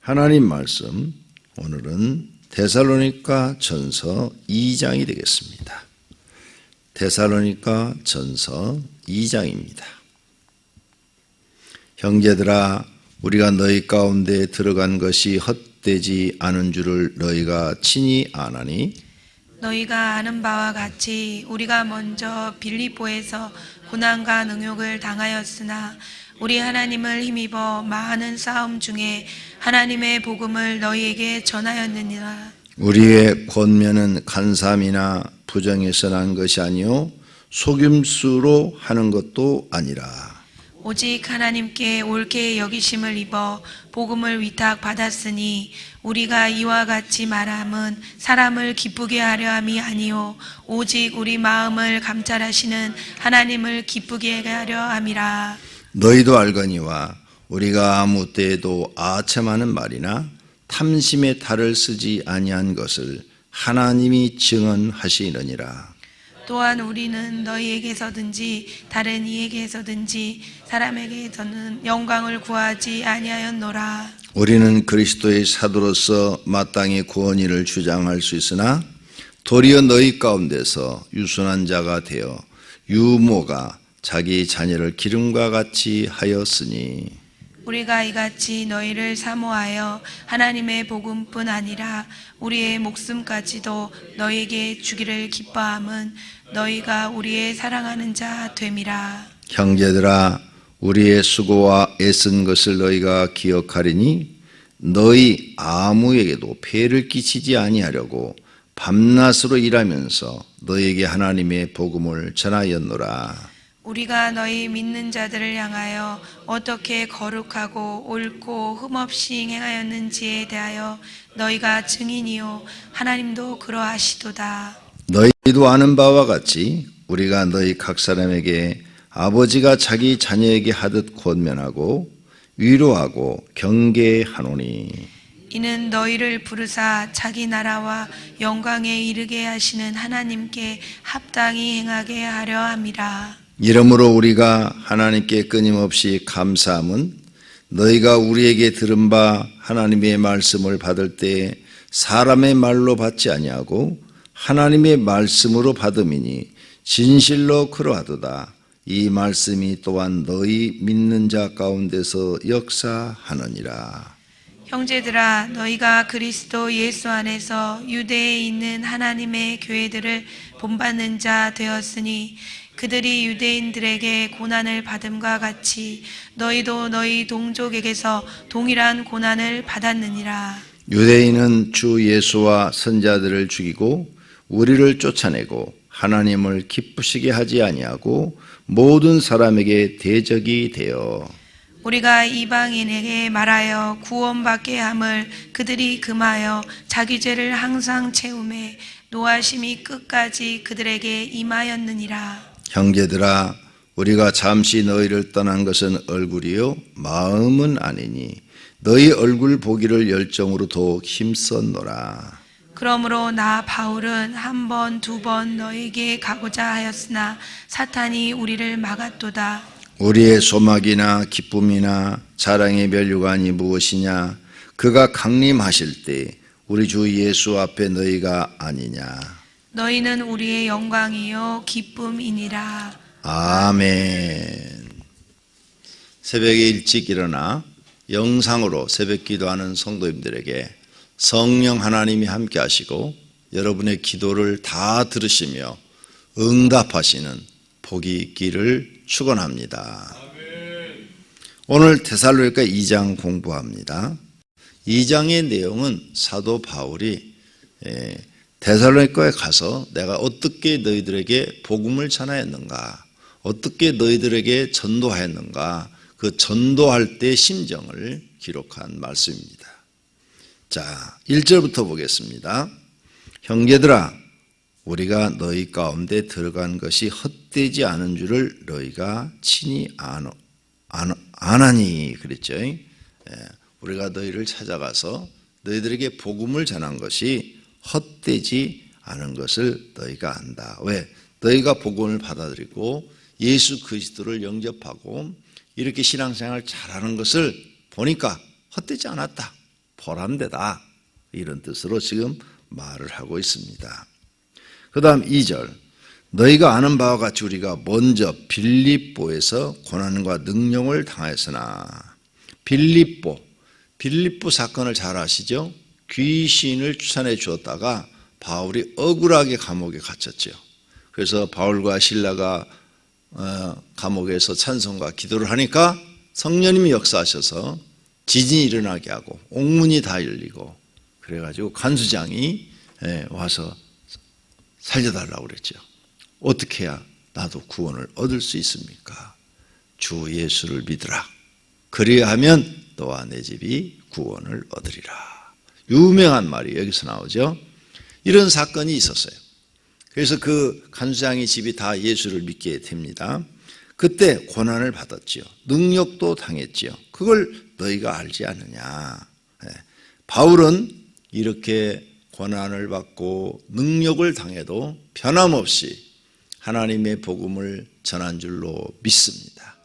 하나님 말씀, 오늘은 데살로니가 전서 2장이 되겠습니다. 데살로니가 전서 2장입니다. 형제들아, 우리가 너희 가운데 들어간 것이 헛되지 않은 줄을 너희가 친히 아나니, 너희가 아는 바와 같이 우리가 먼저 빌립보에서 고난과 능욕을 당하였으나 우리 하나님을 힘입어 많은 싸움 중에 하나님의 복음을 너희에게 전하였느니라. 우리의 권면은 간삼이나 부정에서 난 것이 아니요 속임수로 하는 것도 아니라 오직 하나님께 옳게 여기심을 입어 복음을 위탁받았으니 우리가 이와 같이 말함은 사람을 기쁘게 하려 함이 아니요 오직 우리 마음을 감찰하시는 하나님을 기쁘게 하려 함이라. 너희도 알거니와 우리가 아무 때에도 아첨하는 말이나 탐심의 탈을 쓰지 아니한 것을 하나님이 증언하시느니라. 또한 우리는 너희에게서든지 다른 이에게서든지 사람에게서는 영광을 구하지 아니하였노라. 우리는 그리스도의 사도로서 마땅히 구원의를 주장할 수 있으나 도리어 너희 가운데서 유순한 자가 되어 유모가 자기 자녀를 기름과 같이 하였으니, 우리가 이같이 너희를 사모하여 하나님의 복음뿐 아니라 우리의 목숨까지도 너희에게 주기를 기뻐함은 너희가 우리의 사랑하는 자 됨이라. 형제들아, 우리의 수고와 애쓴 것을 너희가 기억하리니 너희 아무에게도 폐를 끼치지 아니하려고 밤낮으로 일하면서 너희에게 하나님의 복음을 전하였노라. 우리가 너희 믿는 자들을 향하여 어떻게 거룩하고 옳고 흠없이 행하였는지에 대하여 너희가 증인이요 하나님도 그러하시도다. 너희도 아는 바와 같이 우리가 너희 각 사람에게 아버지가 자기 자녀에게 하듯 권면하고 위로하고 경계하노니, 이는 너희를 부르사 자기 나라와 영광에 이르게 하시는 하나님께 합당히 행하게 하려 함이라. 이러므로 우리가 하나님께 끊임없이 감사함은 너희가 우리에게 들은 바 하나님의 말씀을 받을 때 사람의 말로 받지 아니하고 하나님의 말씀으로 받음이니 진실로 그러하도다. 이 말씀이 또한 너희 믿는 자 가운데서 역사하느니라. 형제들아, 너희가 그리스도 예수 안에서 유대에 있는 하나님의 교회들을 본받는 자 되었으니 그들이 유대인들에게 고난을 받음과 같이 너희도 너희 동족에게서 동일한 고난을 받았느니라. 유대인은 주 예수와 선자들을 죽이고 우리를 쫓아내고 하나님을 기쁘시게 하지 아니하고 모든 사람에게 대적이 되어 우리가 이방인에게 말하여 구원받게 함을 그들이 금하여 자기 죄를 항상 채우매 노하심이 끝까지 그들에게 임하였느니라. 형제들아, 우리가 잠시 너희를 떠난 것은 얼굴이요 마음은 아니니 너희 얼굴 보기를 열정으로 더욱 힘썼노라. 그러므로 나 바울은 한 번, 두 번 너에게 가고자 하였으나 사탄이 우리를 막았도다. 우리의 소망이나 기쁨이나 자랑의 면류관이 무엇이냐? 그가 강림하실 때 우리 주 예수 앞에 너희가 아니냐? 너희는 우리의 영광이요 기쁨이니라. 아멘. 새벽에 일찍 일어나 영상으로 새벽 기도하는 성도님들에게 성령 하나님이 함께 하시고 여러분의 기도를 다 들으시며 응답하시는 복이 있기를 축원합니다. 오늘 데살로니가 2장 공부합니다. 2장의 내용은 사도 바울이 데살로니가에 가서 내가 어떻게 너희들에게 복음을 전하였는가, 어떻게 너희들에게 전도하였는가, 그 전도할 때 심정을 기록한 말씀입니다. 자, 1절부터 보겠습니다. 형제들아, 우리가 너희 가운데 들어간 것이 헛되지 않은 줄을 너희가 친히 아나니 그랬죠. 우리가 너희를 찾아가서 너희들에게 복음을 전한 것이 헛되지 않은 것을 너희가 안다. 왜? 너희가 복음을 받아들이고 예수 그리스도를 영접하고 이렇게 신앙생활 잘하는 것을 보니까 헛되지 않았다. 포함되다. 이런 뜻으로 지금 말을 하고 있습니다. 그 다음 2절. 너희가 아는 바와 같이 우리가 먼저 빌립보에서 고난과 능력을 당하였으나. 빌립보 사건을 잘 아시죠? 귀신을 추천해 주었다가 바울이 억울하게 감옥에 갇혔죠. 그래서 바울과 실라가 감옥에서 찬송과 기도를 하니까 성령님이 역사하셔서 지진이 일어나게 하고 옥문이 다 열리고 그래가지고 간수장이 와서 살려달라고 그랬죠. 어떻게 해야 나도 구원을 얻을 수 있습니까? 주 예수를 믿으라. 그래야 하면 너와 내 집이 구원을 얻으리라. 유명한 말이 여기서 나오죠. 이런 사건이 있었어요. 그래서 그 간수장의 집이 다 예수를 믿게 됩니다. 그때 고난을 받았지요. 능력도 당했지요. 그걸 너희가 알지 않느냐. 바울은 이렇게 고난을 받고 능력을 당해도 변함없이 하나님의 복음을 전한 줄로 믿습니다.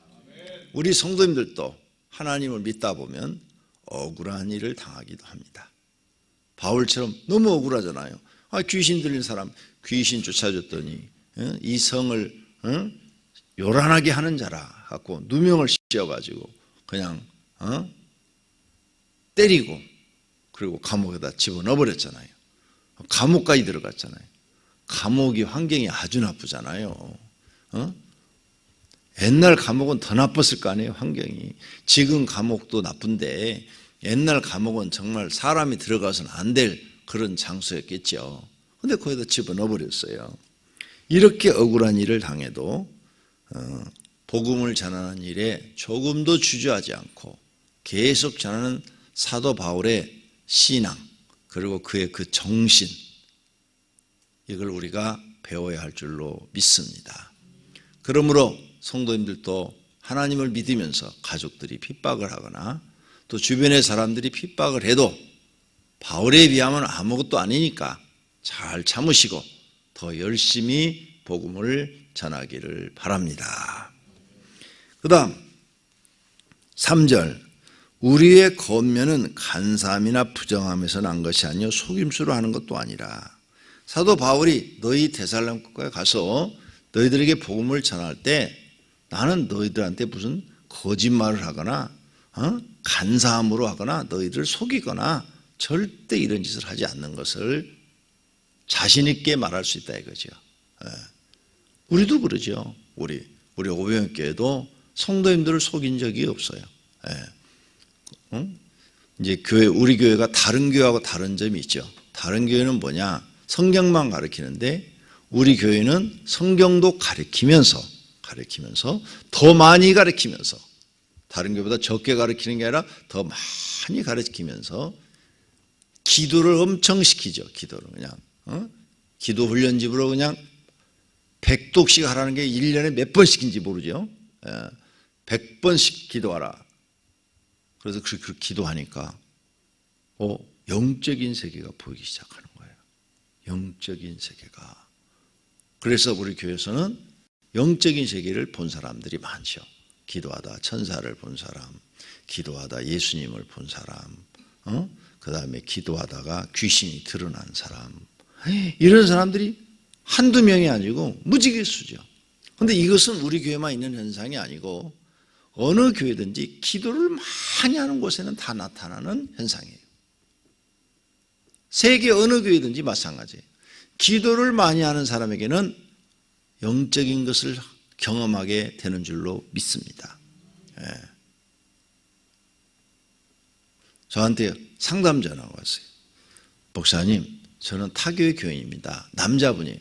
우리 성도님들도 하나님을 믿다 보면 억울한 일을 당하기도 합니다. 바울처럼 너무 억울하잖아요. 귀신 들린 사람 귀신 쫓아줬더니 이 성을 요란하게 하는 자라 갖고 누명을 씌워가지고 그냥 때리고 그리고 감옥에다 집어넣어버렸잖아요. 감옥까지 들어갔잖아요. 감옥이 환경이 아주 나쁘잖아요. 옛날 감옥은 더 나빴을 거 아니에요, 환경이. 지금 감옥도 나쁜데 옛날 감옥은 정말 사람이 들어가서는 안 될 그런 장소였겠죠. 근데 거기다 집어넣어버렸어요. 이렇게 억울한 일을 당해도 복음을 전하는 일에 조금도 주저하지 않고 계속 전하는 사도 바울의 신앙 그리고 그의 그 정신, 이걸 우리가 배워야 할 줄로 믿습니다. 그러므로 성도님들도 하나님을 믿으면서 가족들이 핍박을 하거나 또 주변의 사람들이 핍박을 해도 바울에 비하면 아무것도 아니니까 잘 참으시고 더 열심히 복음을 전하기를 바랍니다. 그 다음 3절. 우리의 권면은 간사함이나 부정함에서 난 것이 아니요 속임수로 하는 것도 아니라. 사도 바울이 너희 데살로니가에 가서 너희들에게 복음을 전할 때 나는 너희들한테 무슨 거짓말을 하거나 간사함으로 하거나 너희들을 속이거나 절대 이런 짓을 하지 않는 것을 자신 있게 말할 수 있다 이거죠. 우리도 그러죠. 우리 오병교회도 성도님들을 속인 적이 없어요. 이제 우리 교회가 다른 교회하고 다른 점이 있죠. 다른 교회는 뭐냐? 성경만 가르치는데 우리 교회는 성경도 가르치면서 더 많이 가르치면서 다른 교회보다 적게 가르치는 게 아니라 더 많이 가르치면서 기도를 엄청 시키죠. 기도를 그냥 기도 훈련집으로 그냥 100독씩 하라는 게 1년에 몇 번씩인지 모르죠. 100번씩 기도하라. 그래서 그 기도하니까 영적인 세계가 보이기 시작하는 거예요. 영적인 세계가. 그래서 우리 교회에서는 영적인 세계를 본 사람들이 많죠. 기도하다 천사를 본 사람, 기도하다 예수님을 본 사람, 그 다음에 기도하다가 귀신이 드러난 사람, 이런 사람들이 한두 명이 아니고 무지개 수죠. 그런데 이것은 우리 교회만 있는 현상이 아니고 어느 교회든지 기도를 많이 하는 곳에는 다 나타나는 현상이에요. 세계 어느 교회든지 마찬가지예요. 기도를 많이 하는 사람에게는 영적인 것을 경험하게 되는 줄로 믿습니다. 저한테 상담 전화가 왔어요. 목사님, 저는 타교의 교인입니다. 남자분이에요.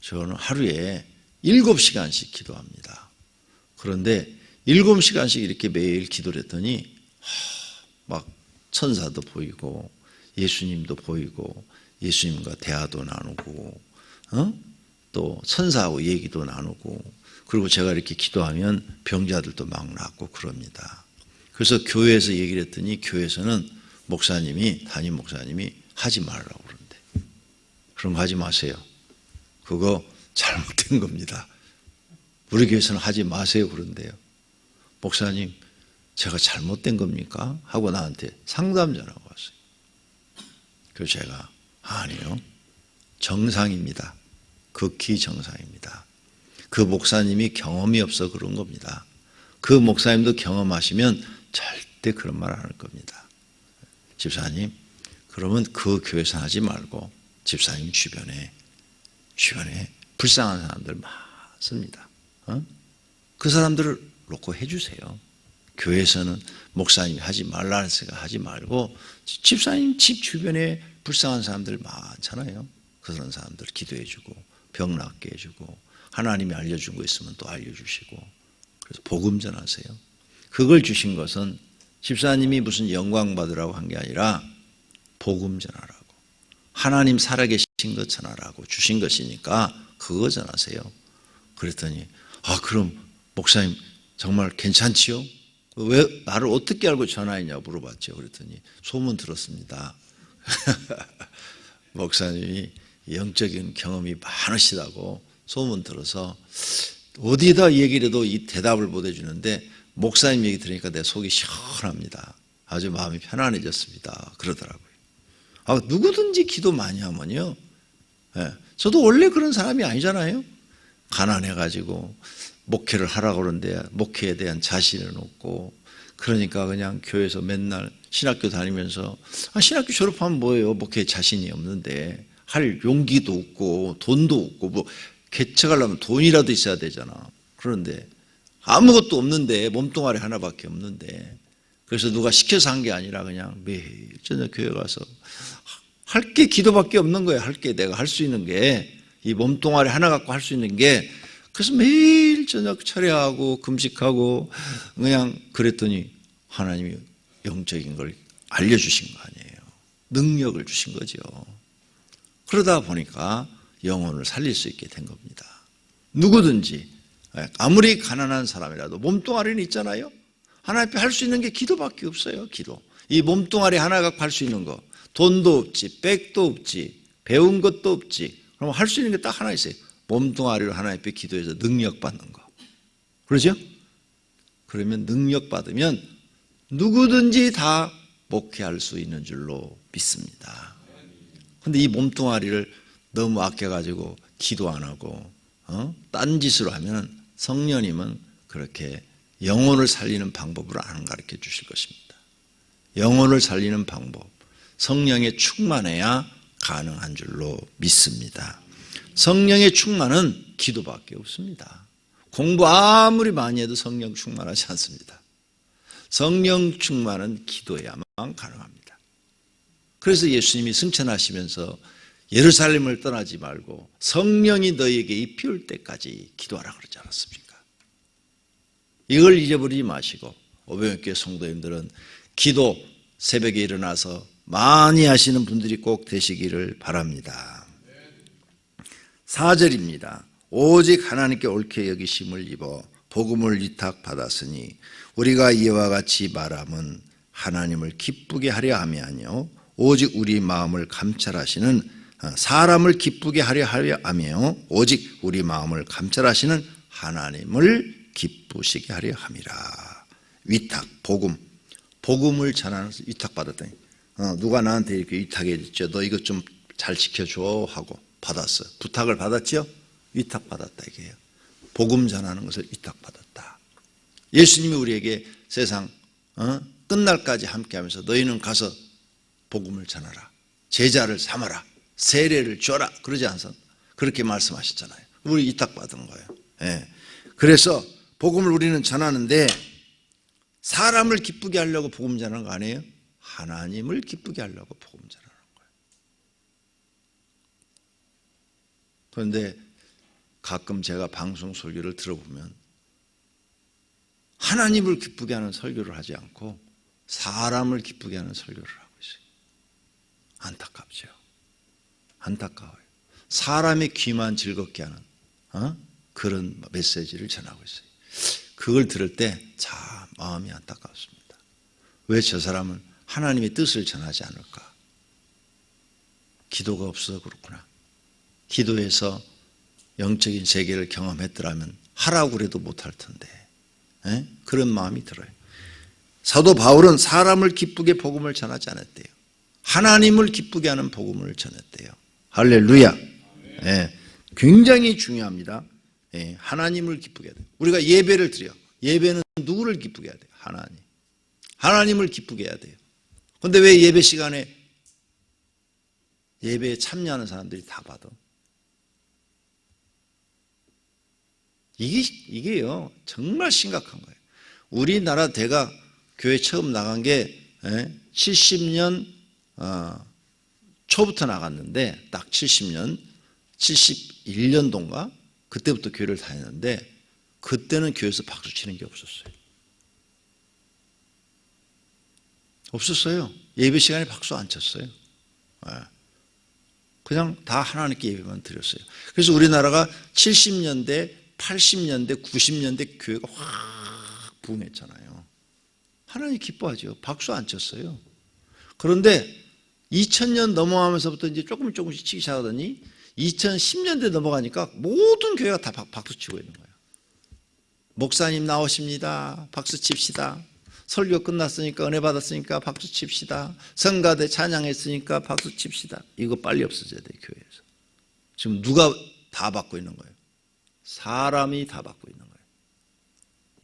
저는 하루에 7시간씩 기도합니다. 그런데 7시간씩 이렇게 매일 기도를 했더니 막 천사도 보이고 예수님도 보이고 예수님과 대화도 나누고 또 천사하고 얘기도 나누고 그리고 제가 이렇게 기도하면 병자들도 막 낫고 그럽니다. 그래서 교회에서 얘기를 했더니 교회에서는 담임 목사님이 하지 말라고 그러는데 그런 거 하지 마세요. 그거 잘못된 겁니다. 우리 교회에서는 하지 마세요 그런데요. 목사님 제가 잘못된 겁니까? 하고 나한테 상담 전화가 왔어요. 교제가. 아니요. 정상입니다. 극히 정상입니다. 그 목사님이 경험이 없어 그런 겁니다. 그 목사님도 경험하시면 절대 그런 말 안 할 겁니다. 집사님, 그러면 그 교회에서 하지 말고 집사님 주변에 불쌍한 사람들 많습니다. 그 사람들을 놓고 해주세요. 교회에서는 목사님이 하지 말라는 생각 하지 말고 집사님 집 주변에 불쌍한 사람들 많잖아요. 그런 사람들 기도해주고 병 낫게 해주고 하나님이 알려준 거 있으면 또 알려주시고 그래서 복음 전하세요. 그걸 주신 것은 집사님이 무슨 영광 받으라고 한 게 아니라 복음 전하라고 하나님 살아계신 것 전하라고 주신 것이니까 그거 전하세요. 그랬더니 그럼 목사님 정말 괜찮지요? 왜 나를 어떻게 알고 전화했냐고 물어봤죠. 그랬더니 소문 들었습니다. 목사님이 영적인 경험이 많으시다고 소문 들어서 어디에다 얘기를 해도 이 대답을 못 해주는데 목사님 얘기 들으니까 내 속이 시원합니다. 아주 마음이 편안해졌습니다. 그러더라고요. 누구든지 기도 많이 하면요. 저도 원래 그런 사람이 아니잖아요. 가난해가지고 목회를 하라고 그러는데 목회에 대한 자신은 없고 그러니까 그냥 교회에서 맨날 신학교 다니면서 신학교 졸업하면 뭐예요? 목회에 자신이 없는데 할 용기도 없고 돈도 없고 뭐 개척하려면 돈이라도 있어야 되잖아. 그런데 아무것도 없는데 몸뚱아리 하나밖에 없는데 그래서 누가 시켜서 한 게 아니라 그냥 매일 저녁 교회 가서 할 게 기도밖에 없는 거예요. 할 게 내가 할 수 있는 게 이 몸뚱아리 하나 갖고 할 수 있는 게 그래서 매일 저녁 철야하고 금식하고 그냥 그랬더니 하나님이 영적인 걸 알려주신 거 아니에요. 능력을 주신 거죠. 그러다 보니까 영혼을 살릴 수 있게 된 겁니다. 누구든지 아무리 가난한 사람이라도 몸뚱아리는 있잖아요. 하나님 앞에 할 수 있는 게 기도밖에 없어요. 기도. 이 몸뚱아리 하나 갖고 할 수 있는 거. 돈도 없지, 백도 없지, 배운 것도 없지. 그럼 할 수 있는 게 딱 하나 있어요. 몸뚱아리로 하나님 앞에 기도해서 능력 받는 거. 그러죠? 그러면 능력 받으면 누구든지 다 목회할 수 있는 줄로 믿습니다. 그런데 이 몸뚱아리를 너무 아껴가지고 기도 안 하고 딴 짓으로 하면 성령님은 그렇게 영혼을 살리는 방법을 안 가르쳐 주실 것입니다. 영혼을 살리는 방법, 성령에 충만해야 가능한 줄로 믿습니다. 성령의 충만은 기도밖에 없습니다. 공부 아무리 많이 해도 성령 충만하지 않습니다. 성령 충만은 기도에야만 가능합니다. 그래서 예수님이 승천하시면서 예루살렘을 떠나지 말고 성령이 너희에게 입혀올 때까지 기도하라 그러지 않았습니까? 이걸 잊어버리지 마시고 오병이교회 성도님들은 기도 새벽에 일어나서 많이 하시는 분들이 꼭 되시기를 바랍니다. 4절입니다. 오직 하나님께 옳게 여기심을 입어 복음을 위탁받았으니 우리가 이와 같이 말함은 하나님을 기쁘게 하려 함이 아니요 오직 우리 마음을 감찰하시는 사람을 기쁘게 하려 함이요 오직 우리 마음을 감찰하시는 하나님을 기쁘시게 하려 함이라. 위탁, 복음을 전하는 위탁받았더니 누가 나한테 이렇게 위탁했죠. 너 이것 좀 잘 지켜줘 하고 받았어요. 부탁을 받았죠. 위탁받았다 이게요. 복음 전하는 것을 위탁받았다. 예수님이 우리에게 세상 끝날까지 함께하면서 너희는 가서 복음을 전하라. 제자를 삼아라. 세례를 줘라. 그러지 않습니까? 그렇게 말씀하셨잖아요. 우리 위탁받은 거예요. 예. 그래서 복음을 우리는 전하는데 사람을 기쁘게 하려고 복음 전하는 거 아니에요? 하나님을 기쁘게 하려고 복음 전하는 거예요. 그런데 가끔 제가 방송 설교를 들어보면 하나님을 기쁘게 하는 설교를 하지 않고 사람을 기쁘게 하는 설교를 하고 있어요. 안타깝죠. 안타까워요. 사람의 귀만 즐겁게 하는 그런 메시지를 전하고 있어요. 그걸 들을 때 참 마음이 안타깝습니다. 왜 저 사람은 하나님의 뜻을 전하지 않을까? 기도가 없어서 그렇구나. 기도해서 영적인 세계를 경험했더라면 하라고 그래도 못할 텐데 그런 마음이 들어요. 사도 바울은 사람을 기쁘게 복음을 전하지 않았대요. 하나님을 기쁘게 하는 복음을 전했대요. 할렐루야. 예, 굉장히 중요합니다. 예, 하나님을 기쁘게 해야 돼요. 우리가 예배를 드려. 예배는 누구를 기쁘게 해야 돼요? 하나님. 하나님을 기쁘게 해야 돼요. 그런데 왜 예배 시간에 예배에 참여하는 사람들이 다 받아? 이게요, 정말 심각한 거예요. 우리나라 대가 교회 처음 나간 게 70년 초부터 나갔는데, 딱 70년, 71년도인가? 그때부터 교회를 다녔는데, 그때는 교회에서 박수 치는 게 없었어요. 없었어요. 예배 시간에 박수 안 쳤어요. 그냥 다 하나님께 예배만 드렸어요. 그래서 우리나라가 70년대, 80년대, 90년대 교회가 확 부흥했잖아요. 하나님 기뻐하죠. 박수 안 쳤어요. 그런데 2000년 넘어가면서부터 이제 조금씩 치기 시작하더니 2010년대 넘어가니까 모든 교회가 다 박수 치고 있는 거예요. 목사님 나오십니다. 박수 칩시다. 설교 끝났으니까, 은혜 받았으니까 박수 칩시다. 성가대 찬양했으니까 박수 칩시다. 이거 빨리 없어져야 돼요, 교회에서. 지금 누가 다 받고 있는 거예요? 사람이 다 받고 있는 거예요.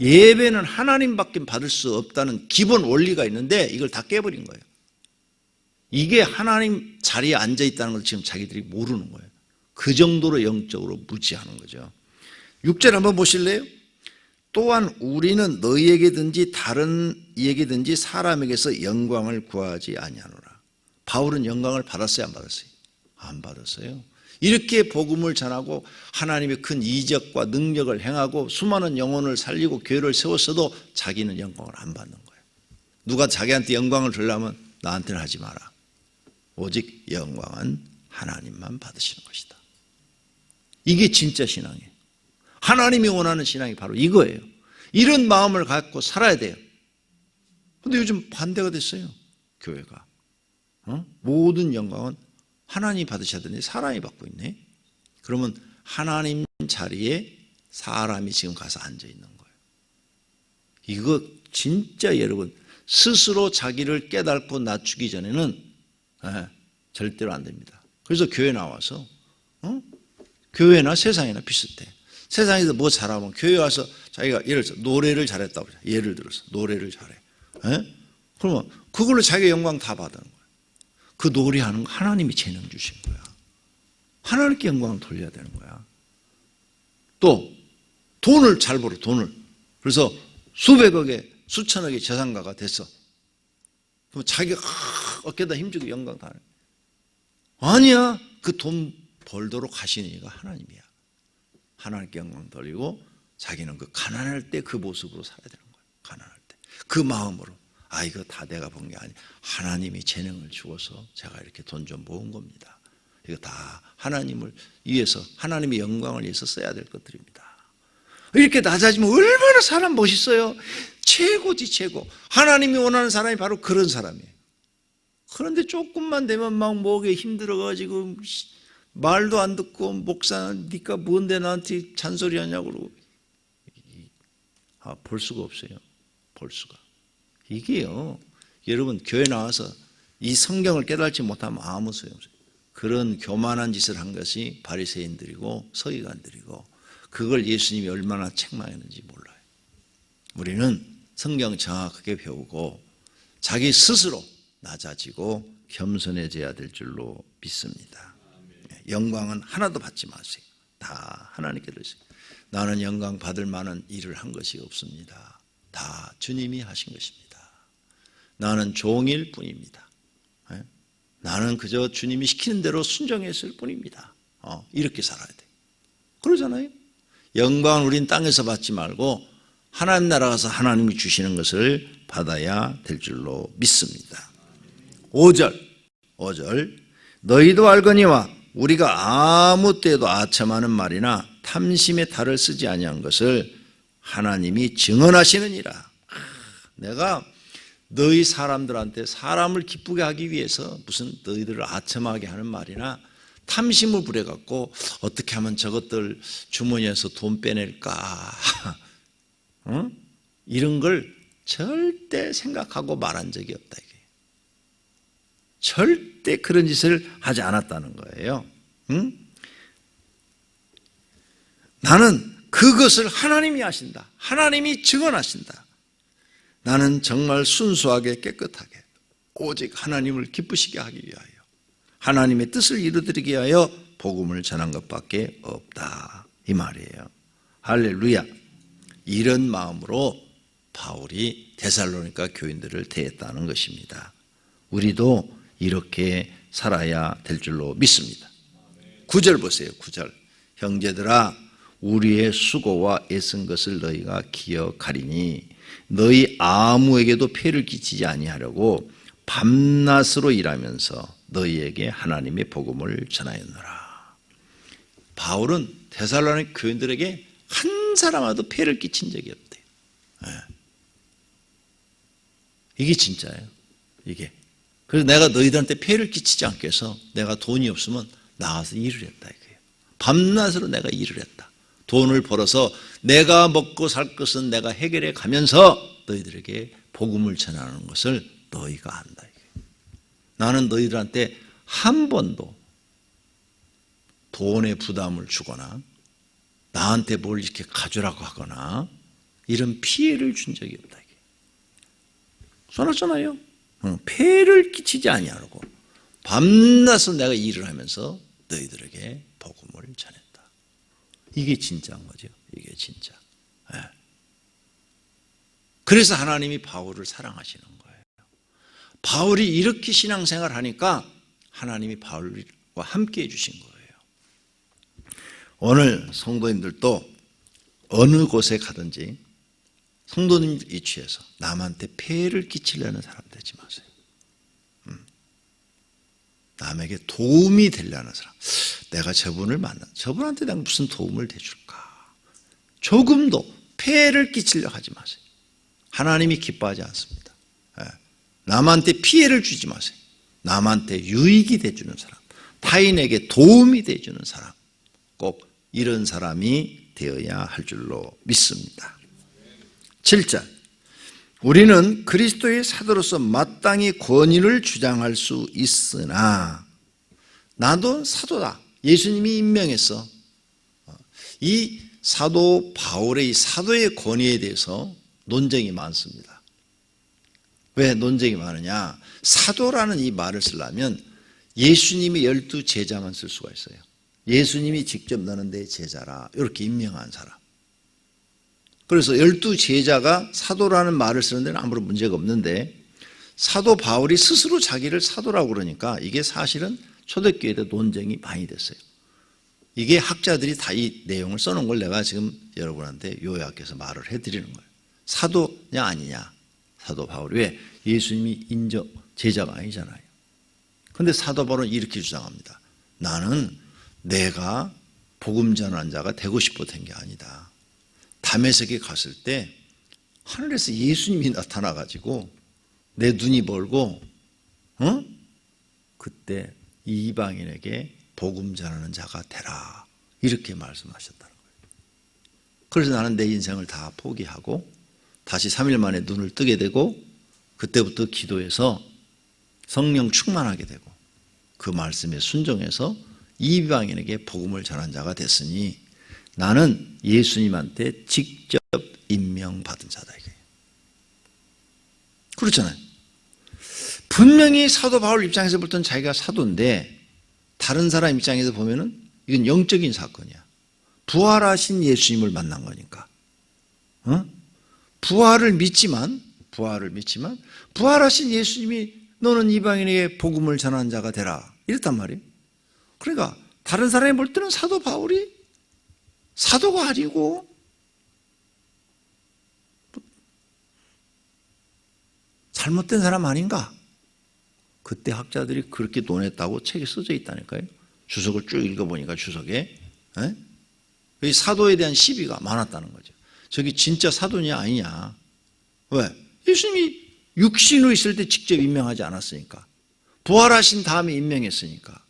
예배는 하나님밖에 받을 수 없다는 기본 원리가 있는데 이걸 다 깨버린 거예요. 이게 하나님 자리에 앉아 있다는 걸 지금 자기들이 모르는 거예요. 그 정도로 영적으로 무지하는 거죠. 6절 한번 보실래요? 또한 우리는 너희에게든지 다른 이에게든지 사람에게서 영광을 구하지 아니하노라. 바울은 영광을 받았어요, 안 받았어요? 안 받았어요. 이렇게 복음을 전하고 하나님의 큰 이적과 능력을 행하고 수많은 영혼을 살리고 교회를 세웠어도 자기는 영광을 안 받는 거예요. 누가 자기한테 영광을 주려면 나한테는 하지 마라. 오직 영광은 하나님만 받으시는 것이다. 이게 진짜 신앙이에요. 하나님이 원하는 신앙이 바로 이거예요. 이런 마음을 갖고 살아야 돼요. 그런데 요즘 반대가 됐어요, 교회가. 모든 영광은 하나님이 받으셔야 되는데 사람이 받고 있네. 그러면 하나님 자리에 사람이 지금 가서 앉아 있는 거예요. 이거 진짜 여러분, 스스로 자기를 깨닫고 낮추기 전에는 절대로 안 됩니다. 그래서 교회 나와서 교회나 세상이나 비슷해. 세상에서 뭐 잘하면 교회 와서 자기가 예를 들어서 노래를 잘했다고 보자. 예를 들어서 노래를 잘해. 그러면 그걸로 자기가 영광 다 받는 거예요. 그 노래하는 거 하나님이 재능 주신 거야. 하나님께 영광을 돌려야 되는 거야. 또 돈을 잘 벌어, 돈을. 그래서 수백억에 수천억의 재산가가 됐어. 그럼 자기가 어깨에다 힘주고 영광 다 하는 거야. 아니야. 그 돈 벌도록 하시는 이가 하나님이야. 하나님께 영광 돌리고 자기는 그 가난할 때 그 모습으로 살아야 되는 거예요. 가난할 때. 그 마음으로. 이거 다 내가 본 게 아니야. 하나님이 재능을 주어서 제가 이렇게 돈 좀 모은 겁니다. 이거 다 하나님을 위해서, 하나님의 영광을 위해서 써야 될 것들입니다. 이렇게 낮아지면 얼마나 사람 멋있어요. 최고지, 최고. 하나님이 원하는 사람이 바로 그런 사람이에요. 그런데 조금만 되면 막 목에 힘들어가지고 말도 안 듣고, 목사 니가 뭔데 나한테 잔소리하냐고 그러고. 볼 수가 없어요. 볼 수가. 이게요, 여러분 교회 나와서 이 성경을 깨달지 못하면 아무 소용없어요. 그런 교만한 짓을 한 것이 바리새인들이고 서기관들이고, 그걸 예수님이 얼마나 책망했는지 몰라요. 우리는 성경 정확하게 배우고 자기 스스로 낮아지고 겸손해져야 될 줄로 믿습니다. 영광은 하나도 받지 마세요. 다 하나님께 드리세요. 나는 영광 받을 만한 일을 한 것이 없습니다. 다 주님이 하신 것입니다. 나는 종일 뿐입니다. 나는 그저 주님이 시키는 대로 순종했을 뿐입니다. 이렇게 살아야 돼. 그러잖아요. 영광은 우린 땅에서 받지 말고 하나님 나라 가서 하나님이 주시는 것을 받아야 될 줄로 믿습니다. 5절 너희도 알거니와 우리가 아무 때도 아첨하는 말이나 탐심의 탈을 쓰지 아니한 것을 하나님이 증언하시느니라. 내가 너희 사람들한테 사람을 기쁘게 하기 위해서 무슨 너희들을 아첨하게 하는 말이나 탐심을 부려갖고 어떻게 하면 저것들 주머니에서 돈 빼낼까 이런 걸 절대 생각하고 말한 적이 없다. 이게 절대 그런 짓을 하지 않았다는 거예요. 응? 나는 그것을 하나님이 하신다. 하나님이 증언하신다. 나는 정말 순수하게 깨끗하게 오직 하나님을 기쁘시게 하기 위하여 하나님의 뜻을 이루드리기 위하여 복음을 전한 것밖에 없다. 이 말이에요. 할렐루야. 이런 마음으로 바울이 데살로니가 교인들을 대했다는 것입니다. 우리도 이렇게 살아야 될 줄로 믿습니다. 9절 보세요. 9절. 형제들아 우리의 수고와 애쓴 것을 너희가 기억하리니 너희 아무에게도 폐를 끼치지 아니하려고 밤낮으로 일하면서 너희에게 하나님의 복음을 전하였노라. 바울은 데살로니가 교인들에게 한 사람아도 폐를 끼친 적이 없대요. 이게 진짜예요. 이게. 그래서 내가 너희들한테 폐를 끼치지 않게 해서 내가 돈이 없으면 나가서 일을 했다 이거예요. 밤낮으로 내가 일을 했다. 돈을 벌어서 내가 먹고 살 것은 내가 해결해 가면서 너희들에게 복음을 전하는 것을 너희가 한다 이거예요. 나는 너희들한테 한 번도 돈의 부담을 주거나 나한테 뭘 이렇게 가져라고 하거나 이런 피해를 준 적이 없다. 써놨잖아요. 폐를 끼치지 아니하려고 밤낮은 내가 일을 하면서 너희들에게 복음을 전했다. 이게 진짜인 거죠. 이게 진짜. 그래서 하나님이 바울을 사랑하시는 거예요. 바울이 이렇게 신앙생활을 하니까 하나님이 바울과 함께 해주신 거예요. 오늘 성도님들도 어느 곳에 가든지 성도님 이치에서 남한테 폐해를 끼치려는 사람 되지 마세요. 남에게 도움이 되려는 사람. 내가 저분을 저분한테 내가 무슨 도움을 대줄까? 조금도 폐해를 끼치려고 하지 마세요. 하나님이 기뻐하지 않습니다. 남한테 피해를 주지 마세요. 남한테 유익이 돼주는 사람, 타인에게 도움이 돼주는 사람, 꼭 이런 사람이 되어야 할 줄로 믿습니다. 7절. 우리는 그리스도의 사도로서 마땅히 권위를 주장할 수 있으나 나도 사도다. 예수님이 임명했어. 이 사도 바울의 이 사도의 권위에 대해서 논쟁이 많습니다. 왜 논쟁이 많으냐? 사도라는 이 말을 쓰려면 예수님이 12 제자만 쓸 수가 있어요. 예수님이 직접 너는 내 제자라 이렇게 임명한 사람. 그래서 12 제자가 사도라는 말을 쓰는 데는 아무런 문제가 없는데 사도 바울이 스스로 자기를 사도라고 그러니까 이게 사실은 초대교회에도 논쟁이 많이 됐어요. 이게 학자들이 다 이 내용을 써놓은 걸 내가 지금 여러분한테 요약해서 말을 해드리는 거예요. 사도냐 아니냐. 사도 바울이 왜? 예수님이 제자가 아니잖아요. 그런데 사도 바울은 이렇게 주장합니다. 나는 내가 복음 전하는 자가 되고 싶어 된 게 아니다. 다메섹에 갔을 때 하늘에서 예수님이 나타나가지고 내 눈이 멀고 그때 이방인에게 복음 전하는 자가 되라 이렇게 말씀하셨다는 거예요. 그래서 나는 내 인생을 다 포기하고 다시 3일 만에 눈을 뜨게 되고 그때부터 기도해서 성령 충만하게 되고 그 말씀에 순종해서 이방인에게 복음을 전한 자가 됐으니 나는 예수님한테 직접 임명받은 자다 이거예요. 그렇잖아요. 분명히 사도 바울 입장에서 볼 때는 자기가 사도인데 다른 사람 입장에서 보면은 이건 영적인 사건이야. 부활하신 예수님을 만난 거니까. 부활을 믿지만 부활하신 예수님이 너는 이방인에게 복음을 전한 자가 되라 이랬단 말이에요. 그러니까 다른 사람이 볼 때는 사도 바울이 사도가 아니고 잘못된 사람 아닌가? 그때 학자들이 그렇게 논했다고 책에 써져 있다니까요. 주석을 쭉 읽어보니까 주석에 이 사도에 대한 시비가 많았다는 거죠. 저기 진짜 사도냐 아니냐. 왜? 예수님이 육신으로 있을 때 직접 임명하지 않았으니까. 부활하신 다음에 임명했으니까.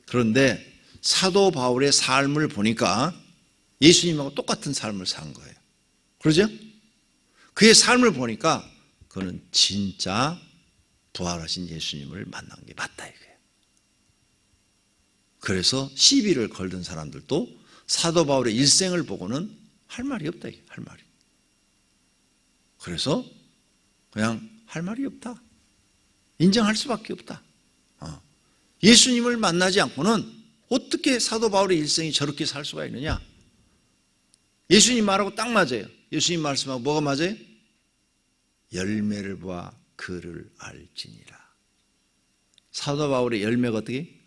그런데 사도 바울의 삶을 보니까 예수님하고 똑같은 삶을 산 거예요. 그러죠? 그의 삶을 보니까 그는 진짜 부활하신 예수님을 만난 게 맞다 이거예요. 그래서 시비를 걸던 사람들도 사도 바울의 일생을 보고는 할 말이 없다 이게 할 말이. 그래서 그냥 할 말이 없다. 인정할 수밖에 없다. 예수님을 만나지 않고는 어떻게 사도 바울의 일생이 저렇게 살 수가 있느냐? 예수님 말하고 딱 맞아요. 예수님 말씀하고 뭐가 맞아요? 열매를 보아 그를 알지니라. 사도 바울의 열매가 어떻게?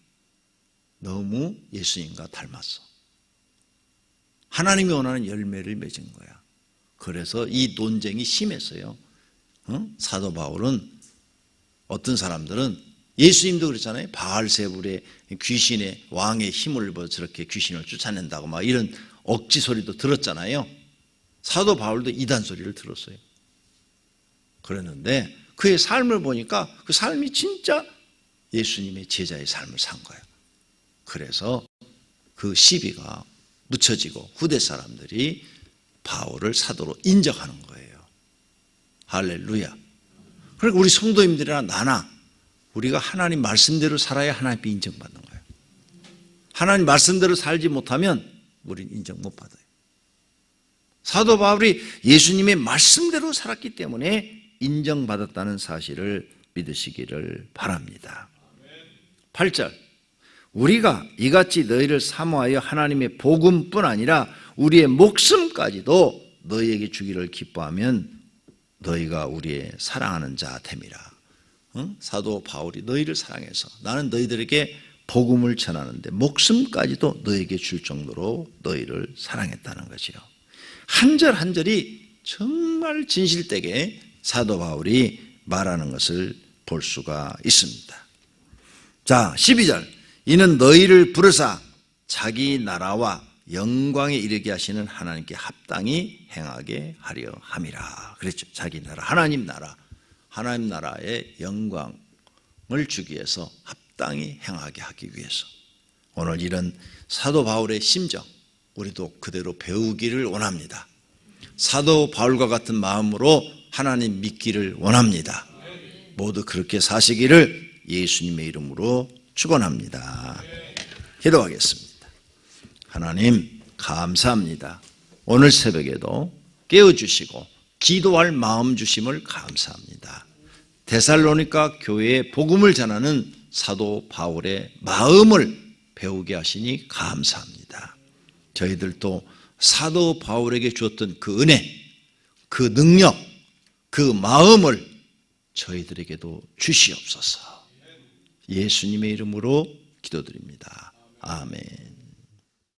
너무 예수님과 닮았어. 하나님이 원하는 열매를 맺은 거야. 그래서 이 논쟁이 심했어요. 사도 바울은 어떤 사람들은 예수님도 그랬잖아요. 바알세불의 귀신의 왕의 힘을 입어 저렇게 귀신을 쫓아낸다고 막 이런 억지 소리도 들었잖아요. 사도 바울도 이단 소리를 들었어요. 그랬는데 그의 삶을 보니까 그 삶이 진짜 예수님의 제자의 삶을 산 거예요. 그래서 그 시비가 묻혀지고 후대 사람들이 바울을 사도로 인정하는 거예요. 할렐루야. 그러니까 우리 성도님들이나 나나 우리가 하나님 말씀대로 살아야 하나님께 인정받는 거예요. 하나님 말씀대로 살지 못하면 우리는 인정 못 받아요. 사도 바울이 예수님의 말씀대로 살았기 때문에 인정받았다는 사실을 믿으시기를 바랍니다. 8절 우리가 이같이 너희를 사모하여 하나님의 복음뿐 아니라 우리의 목숨까지도 너희에게 주기를 기뻐하면 너희가 우리의 사랑하는 자 됨이라. 사도 바울이 너희를 사랑해서 나는 너희들에게 복음을 전하는데 목숨까지도 너희에게 줄 정도로 너희를 사랑했다는 것이요. 한 절 한 절이 정말 진실되게 사도 바울이 말하는 것을 볼 수가 있습니다. 자, 12절 이는 너희를 부르사 자기 나라와 영광에 이르게 하시는 하나님께 합당히 행하게 하려 함이라. 그랬죠. 자기 나라, 하나님 나라의 영광을 주기 위해서 합당히 행하게 하기 위해서. 오늘 이런 사도 바울의 심정 우리도 그대로 배우기를 원합니다. 사도 바울과 같은 마음으로 하나님 믿기를 원합니다. 모두 그렇게 사시기를 예수님의 이름으로 축원합니다. 기도하겠습니다. 하나님 감사합니다. 오늘 새벽에도 깨워주시고 기도할 마음 주심을 감사합니다. 데살로니가 교회에 복음을 전하는 사도 바울의 마음을 배우게 하시니 감사합니다. 저희들도 사도 바울에게 주었던 그 은혜, 그 능력, 그 마음을 저희들에게도 주시옵소서. 예수님의 이름으로 기도드립니다. 아멘.